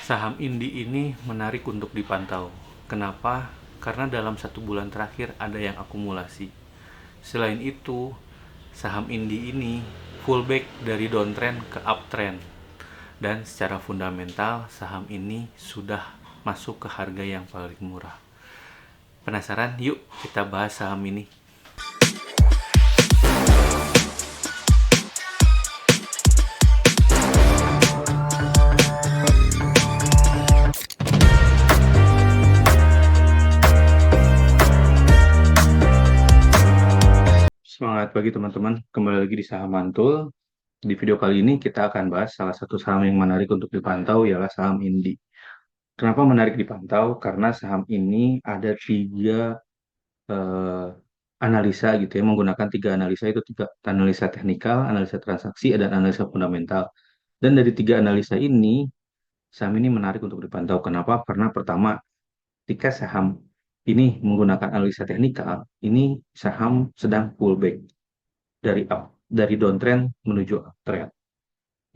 Saham Indi ini menarik untuk dipantau. Kenapa? Karena dalam 1 bulan terakhir ada yang akumulasi. Selain itu, saham Indi ini fullback dari downtrend ke uptrend. Dan secara fundamental, saham ini sudah masuk ke harga yang paling murah. Penasaran? Yuk kita bahas saham ini. Semangat pagi teman-teman, kembali lagi di Saham Mantul. Di video kali ini kita akan bahas salah satu saham yang menarik untuk dipantau ialah saham Indi. Kenapa menarik dipantau? Karena saham ini ada tiga eh, analisa gitu ya, menggunakan tiga analisa, itu tiga analisa teknikal, analisa transaksi, dan analisa fundamental. Dan dari tiga analisa ini, saham ini menarik untuk dipantau. Kenapa? Karena pertama, ketika saham ini menggunakan analisa teknikal, ini saham sedang pullback dari downtrend menuju uptrend.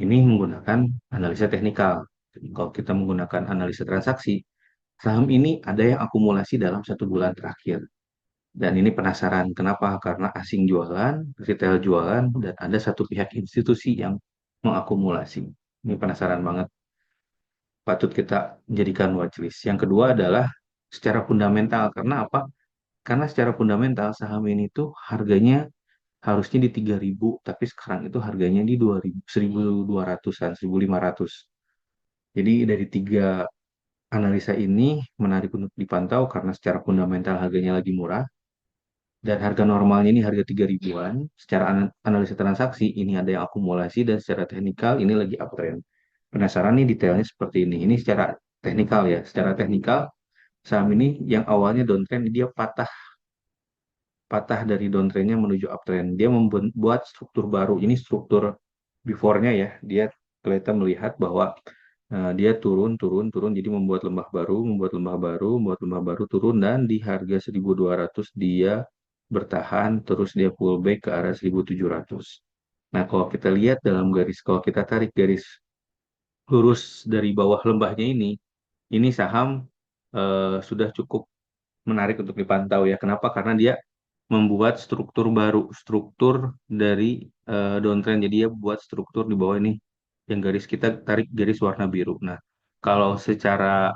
Ini menggunakan analisa teknikal. Jadi kalau kita menggunakan analisa transaksi, saham ini ada yang akumulasi dalam 1 bulan terakhir. Dan ini penasaran, kenapa? Karena asing jualan, retail jualan, dan ada satu pihak institusi yang mengakumulasi. Ini penasaran banget, patut kita jadikan watchlist. Yang kedua adalah secara fundamental. Karena apa? Karena secara fundamental saham ini tuh harganya harusnya di 3.000, tapi sekarang itu harganya di 2.000, 1.200-an, 1.500. Jadi dari tiga analisa ini menarik untuk dipantau karena secara fundamental harganya lagi murah, dan harga normalnya ini harga 3.000-an. Secara analisa transaksi ini ada yang akumulasi, dan secara teknikal ini lagi uptrend. Penasaran nih detailnya seperti ini. Ini secara teknikal ya. Secara teknikal saham ini yang awalnya downtrend dia patah patah dari downtrendnya menuju uptrend. Dia membuat struktur baru. Ini struktur before-nya ya. Dia kelihatan melihat bahwa dia turun, turun, turun. Jadi membuat lembah baru, membuat lembah baru, membuat lembah baru, turun, dan di harga 1.200 dia bertahan, terus dia pullback ke arah 1.700. Nah, kalau kita lihat dalam garis, kalau kita tarik garis lurus dari bawah lembahnya ini saham sudah cukup menarik untuk dipantau ya. Kenapa? Karena dia membuat struktur baru, struktur dari downtrend. Jadi dia buat struktur di bawah ini, yang garis kita tarik garis warna biru. Nah, kalau secara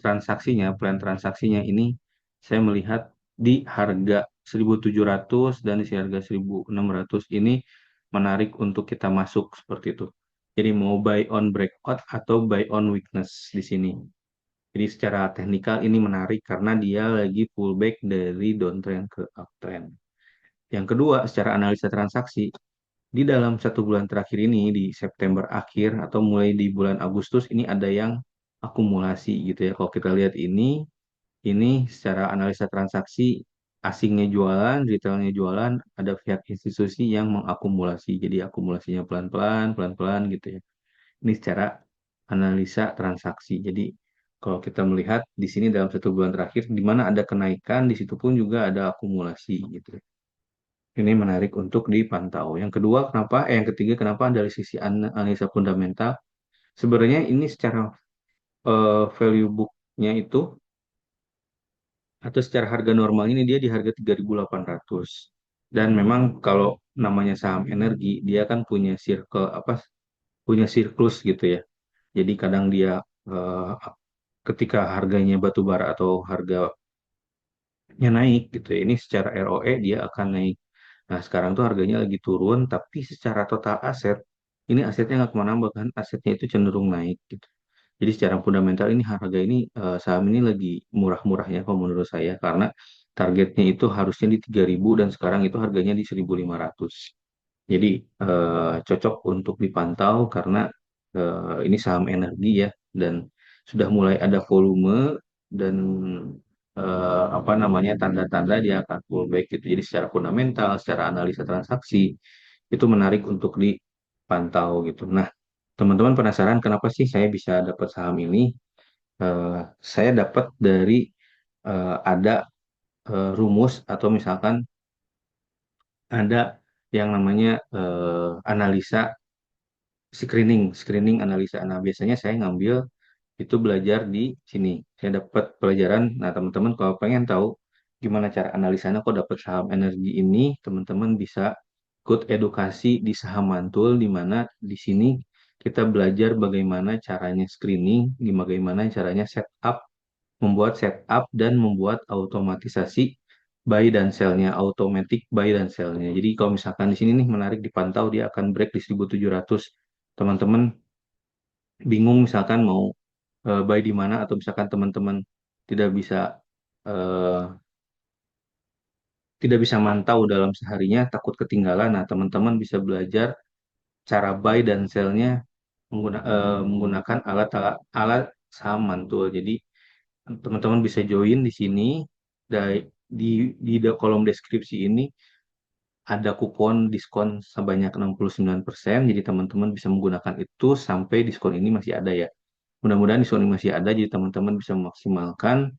transaksinya, plan transaksinya ini saya melihat di harga 1.700 dan di harga 1.600 ini menarik untuk kita masuk seperti itu. Jadi mau buy on breakout atau buy on weakness di sini. Jadi secara teknikal ini menarik karena dia lagi pullback dari downtrend ke uptrend. Yang kedua, secara analisa transaksi, di dalam 1 bulan terakhir ini, di September akhir atau mulai di bulan Agustus, ini ada yang akumulasi gitu ya. Kalau kita lihat ini secara analisa transaksi, asingnya jualan, retailnya jualan, ada pihak institusi yang mengakumulasi. Jadi akumulasinya pelan-pelan, pelan-pelan gitu ya. Ini secara analisa transaksi. Jadi kalau kita melihat di sini dalam 1 bulan terakhir, di mana ada kenaikan, di situ pun juga ada akumulasi gitu ya. Ini menarik untuk dipantau. Yang kedua, kenapa? Yang ketiga, kenapa dari sisi analisa fundamental? Sebenarnya ini secara value book-nya itu, atau secara harga normal ini dia di harga 3.800. Dan memang kalau namanya saham energi, dia kan punya circle apa? Punya siklus gitu ya. Jadi kadang dia eh, ketika harganya batu bara atau harganya naik gitu ya, ini secara ROE dia akan naik. Nah, sekarang tuh harganya lagi turun, tapi secara total aset, ini asetnya nggak kemana-mana, bahkan asetnya itu cenderung naik gitu. Jadi secara fundamental ini harga ini saham ini lagi murah-murahnya kalau menurut saya, karena targetnya itu harusnya di 3.000 dan sekarang itu harganya di 1.500. Jadi cocok untuk dipantau karena ini saham energi ya, dan sudah mulai ada volume dan apa namanya, tanda-tanda dia akan pullback gitu. Jadi secara fundamental, secara analisa transaksi itu menarik untuk dipantau gitu. Nah, teman-teman penasaran kenapa sih saya bisa dapat saham ini? Eh, saya dapat dari ada rumus, atau misalkan ada yang namanya analisa screening analisa. Nah, biasanya saya ngambil itu belajar di sini. Saya dapat pelajaran. Nah, teman-teman kalau pengen tahu gimana cara analisanya kok dapat saham energi ini, teman-teman bisa ikut edukasi di Saham Mantul, di mana di sini kita belajar bagaimana caranya screening, bagaimana caranya setup, membuat setup dan membuat automatisasi buy dan sell-nya, automatic buy dan sell-nya. Jadi kalau misalkan di sini nih menarik dipantau, dia akan break di 1700. Teman-teman bingung misalkan mau buy di mana atau misalkan teman-teman tidak bisa eh, tidak bisa mantau dalam seharinya takut ketinggalan. Nah, teman-teman bisa belajar cara buy dan sell-nya menggunakan alat saham mantul. Jadi teman-teman bisa join di sini di kolom deskripsi ini ada kupon diskon sebanyak 69%. Jadi teman-teman bisa menggunakan itu sampai diskon ini masih ada ya. Mudah-mudahan diskon ini masih ada, jadi teman-teman bisa memaksimalkan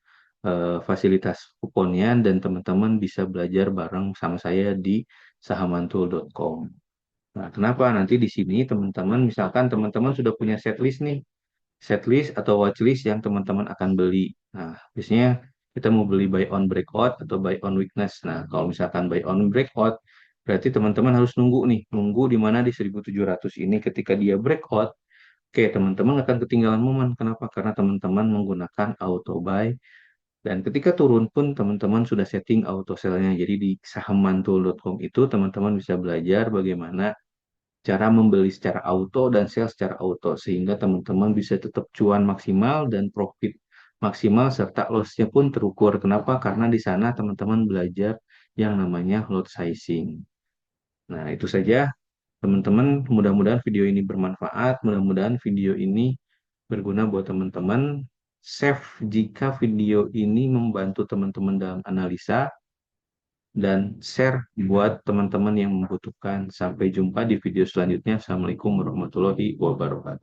fasilitas kuponnya dan teman-teman bisa belajar bareng sama saya di sahamantul.com. Nah, kenapa nanti di sini teman-teman, misalkan teman-teman sudah punya setlist nih, setlist atau watchlist yang teman-teman akan beli. Nah, biasanya kita mau beli buy on breakout atau buy on weakness. Nah, kalau misalkan buy on breakout, berarti teman-teman harus nunggu nih, nunggu di mana di 1700 ini ketika dia breakout. Oke, teman-teman akan ketinggalan momen. Kenapa? Karena teman-teman menggunakan auto buy dan ketika turun pun teman-teman sudah setting auto sell-nya. Jadi di sahammantul.com itu teman-teman bisa belajar bagaimana cara membeli secara auto dan sell secara auto sehingga teman-teman bisa tetap cuan maksimal dan profit maksimal serta loss-nya pun terukur. Kenapa? Karena di sana teman-teman belajar yang namanya lot sizing. Nah, itu saja teman-teman. Mudah-mudahan video ini bermanfaat, mudah-mudahan video ini berguna buat teman-teman. Save jika video ini membantu teman-teman dalam analisa dan share buat teman-teman yang membutuhkan. Sampai jumpa di video selanjutnya. Assalamualaikum warahmatullahi wabarakatuh.